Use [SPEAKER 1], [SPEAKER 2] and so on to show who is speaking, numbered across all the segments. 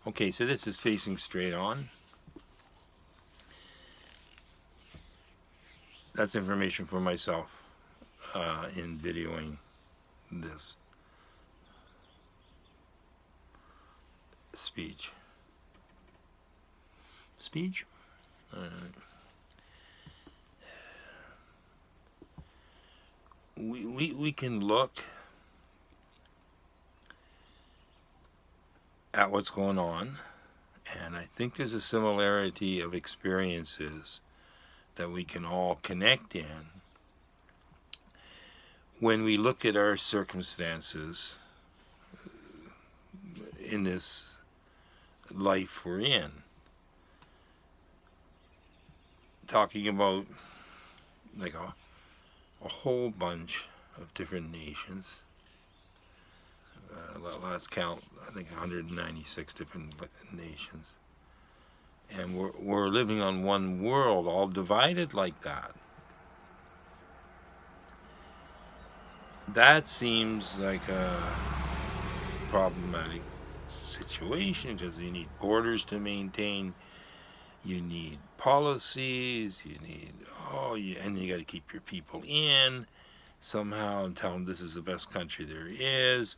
[SPEAKER 1] Okay, so this is facing straight on. That's information for myself in videoing this speech. Speech? We can look at what's going on, and I think there's a similarity of experiences that we can all connect in when we look at our circumstances in this life we're in. Talking about like a whole bunch of different nations. Last count, I think 196 different nations. And we're living on one world, all divided like that. That seems like a problematic situation because you need borders to maintain, you need policies, you need, and you got to keep your people in somehow and tell them this is the best country there is.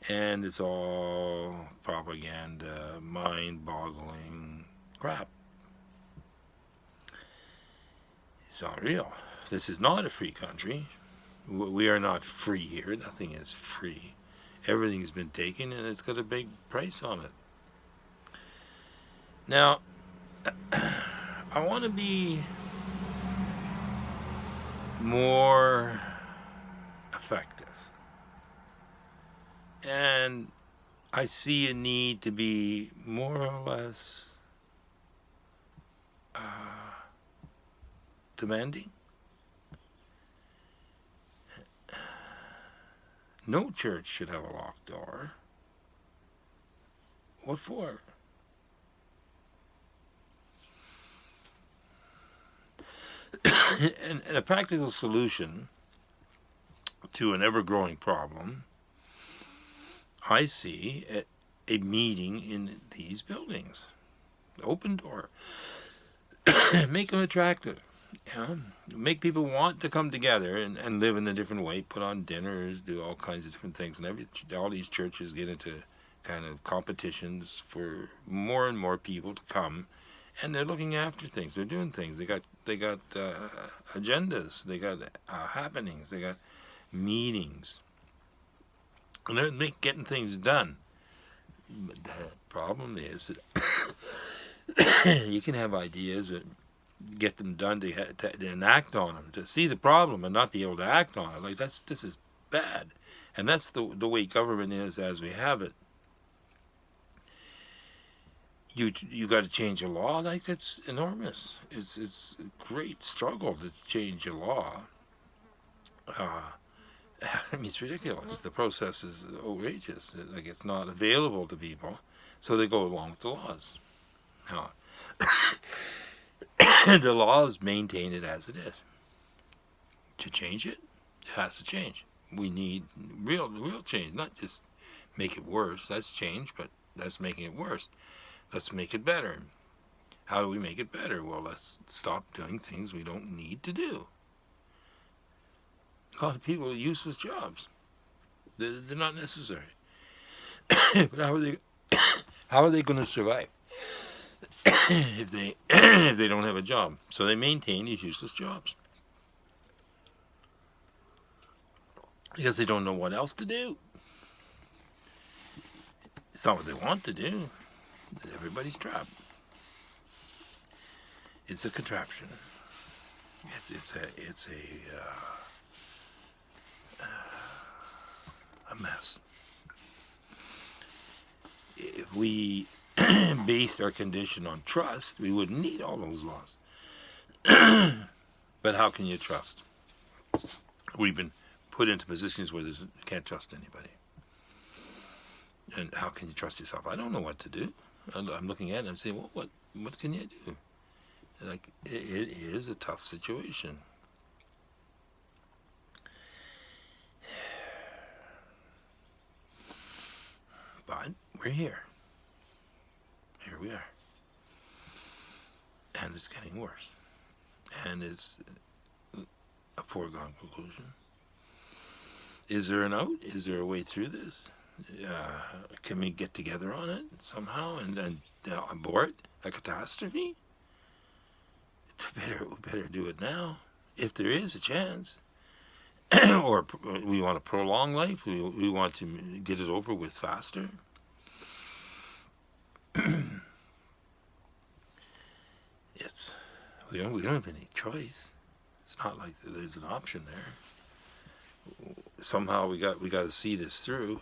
[SPEAKER 1] And it's all propaganda, mind-boggling crap. It's not real. This is not a free country. We are not free here. Nothing is free. Everything's been taken, and it's got a big price on it. Now, I want to be more effective. And I see a need to be more or less demanding. No church should have a locked door. What for? and a practical solution to an ever-growing problem, I see a meeting in these buildings. Open door. Make them attractive. Yeah? Make people want to come together and live in a different way, put on dinners, do all kinds of different things. And all these churches get into kind of competitions for more and more people to come. And they're looking after things. They're doing things. They got agendas. They got happenings. They got meetings. And they're getting things done. But the problem is that you can have ideas, but get them done to enact on them, to see the problem and not be able to act on it. Like this is bad, and that's the way government is as we have it. You got to change a law, like that's enormous. It's a great struggle to change a law. I mean, it's ridiculous. The process is outrageous. Like it's not available to people, so they go along with the laws. Now, the laws maintain it as it is. To change it, it has to change. We need real change, not just make it worse. That's change, but that's making it worse. Let's make it better. How do we make it better? Well, let's stop doing things we don't need to do. A lot of people have useless jobs. They're not necessary. But how are they going to survive if they don't have a job? So they maintain these useless jobs because they don't know what else to do. It's not what they want to do. Everybody's trapped. It's a contraption. It's a mess. If we based our condition on trust, we wouldn't need all those laws. But how can you trust? We've been put into positions where you can't trust anybody. And how can you trust yourself? I don't know what to do. I'm looking at it and saying, well, what can you do? Like, it is a tough situation. But we're here. we are. And it's getting worse. And it's a foregone conclusion. Is there an out? Is there a way through this? Can we get together on it somehow and then abort a catastrophe? We better do it now, if there is a chance. Or we want to prolong life. We want to get it over with faster. We don't have any choice. It's not like there's an option there. Somehow we got to see this through,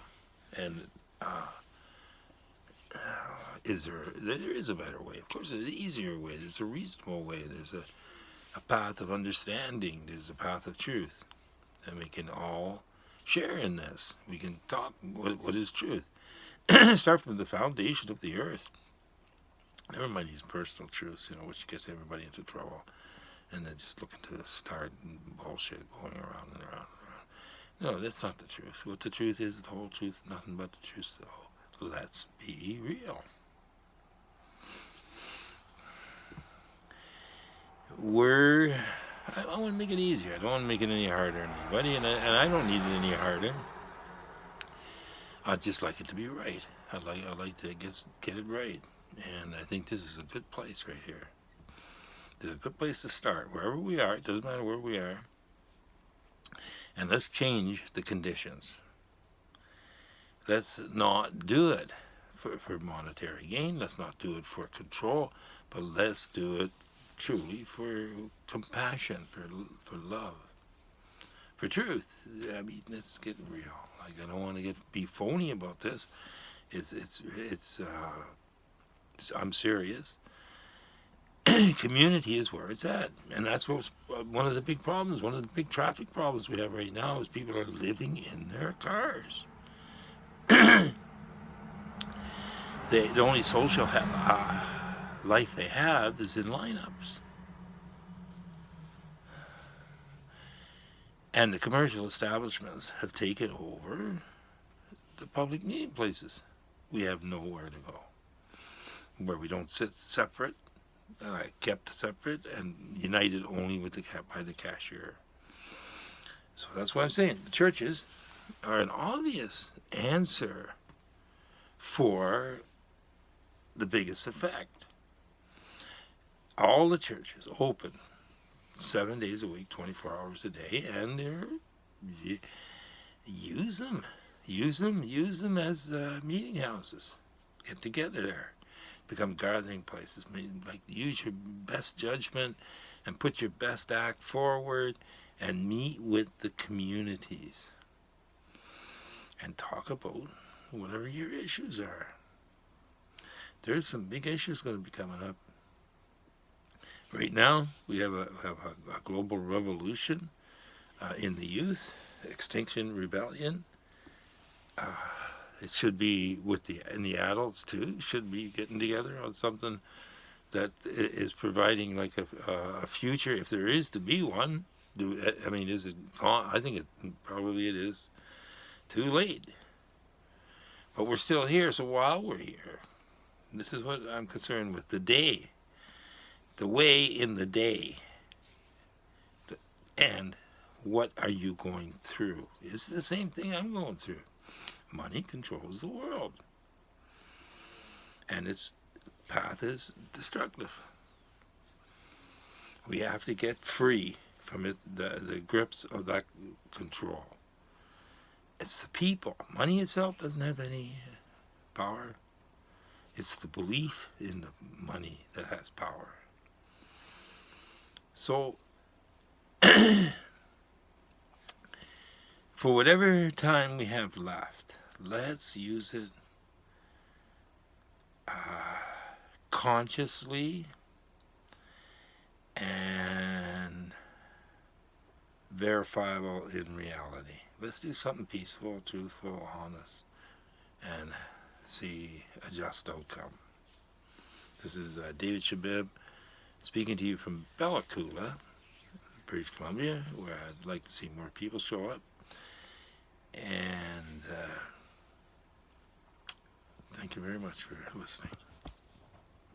[SPEAKER 1] and there is a better way. Of course, there's an easier way. There's a reasonable way. There's a path of understanding. There's a path of truth, and we can all share in this. We can talk what is truth. Start from the foundation of the earth. Never mind these personal truths, which gets everybody into trouble, and then just looking to start bullshit going around and around and around. No, that's not the truth. What the truth is, the whole truth, nothing but the truth. So let's be real. I want to make it easier. I don't want to make it any harder on anybody, and I don't need it any harder. I'd just like it to be right. I'd like to get it right. And I think this is a good place right here. There's a good place to start. Wherever we are, it doesn't matter where we are. And let's change the conditions. Let's not do it for monetary gain. Let's not do it for control. But let's do it truly for compassion, for love, for truth. I mean, let's get real. Like, I don't want to be phony about this. I'm serious. Community is where it's at, and that's what's one of the big problems. One of the big traffic problems we have right now is people are living in their cars. The only social life they have is in lineups, and the commercial establishments have taken over the public meeting places. We have nowhere to go, where we don't sit separate, kept separate, and united only by the cashier. So that's what I'm saying. The churches are an obvious answer for the biggest effect. All the churches open 7 days a week, 24 hours a day, and use them as meeting houses. Get together there. Become gathering places. Use your best judgment and put your best act forward and meet with the communities and talk about whatever your issues are. There's some big issues going to be coming up. Right now, we have a global revolution in the youth, Extinction Rebellion. It should be in the adults too. Should be getting together on something that is providing like a future, if there is to be one. Is it gone? I think probably it is too late. But we're still here, so while we're here, this is what I'm concerned with: the day, the way in the day, and what are you going through? It's the same thing I'm going through. Money controls the world, and its path is destructive. We have to get free from the grips of that control. It's the people. Money itself doesn't have any power. It's the belief in the money that has power. So, for whatever time we have left, let's use it consciously and verifiable in reality. Let's do something peaceful, truthful, honest, and see a just outcome. This is David Shabib speaking to you from Bella Coola, British Columbia, where I'd like to see more people show up. And thank you very much for listening.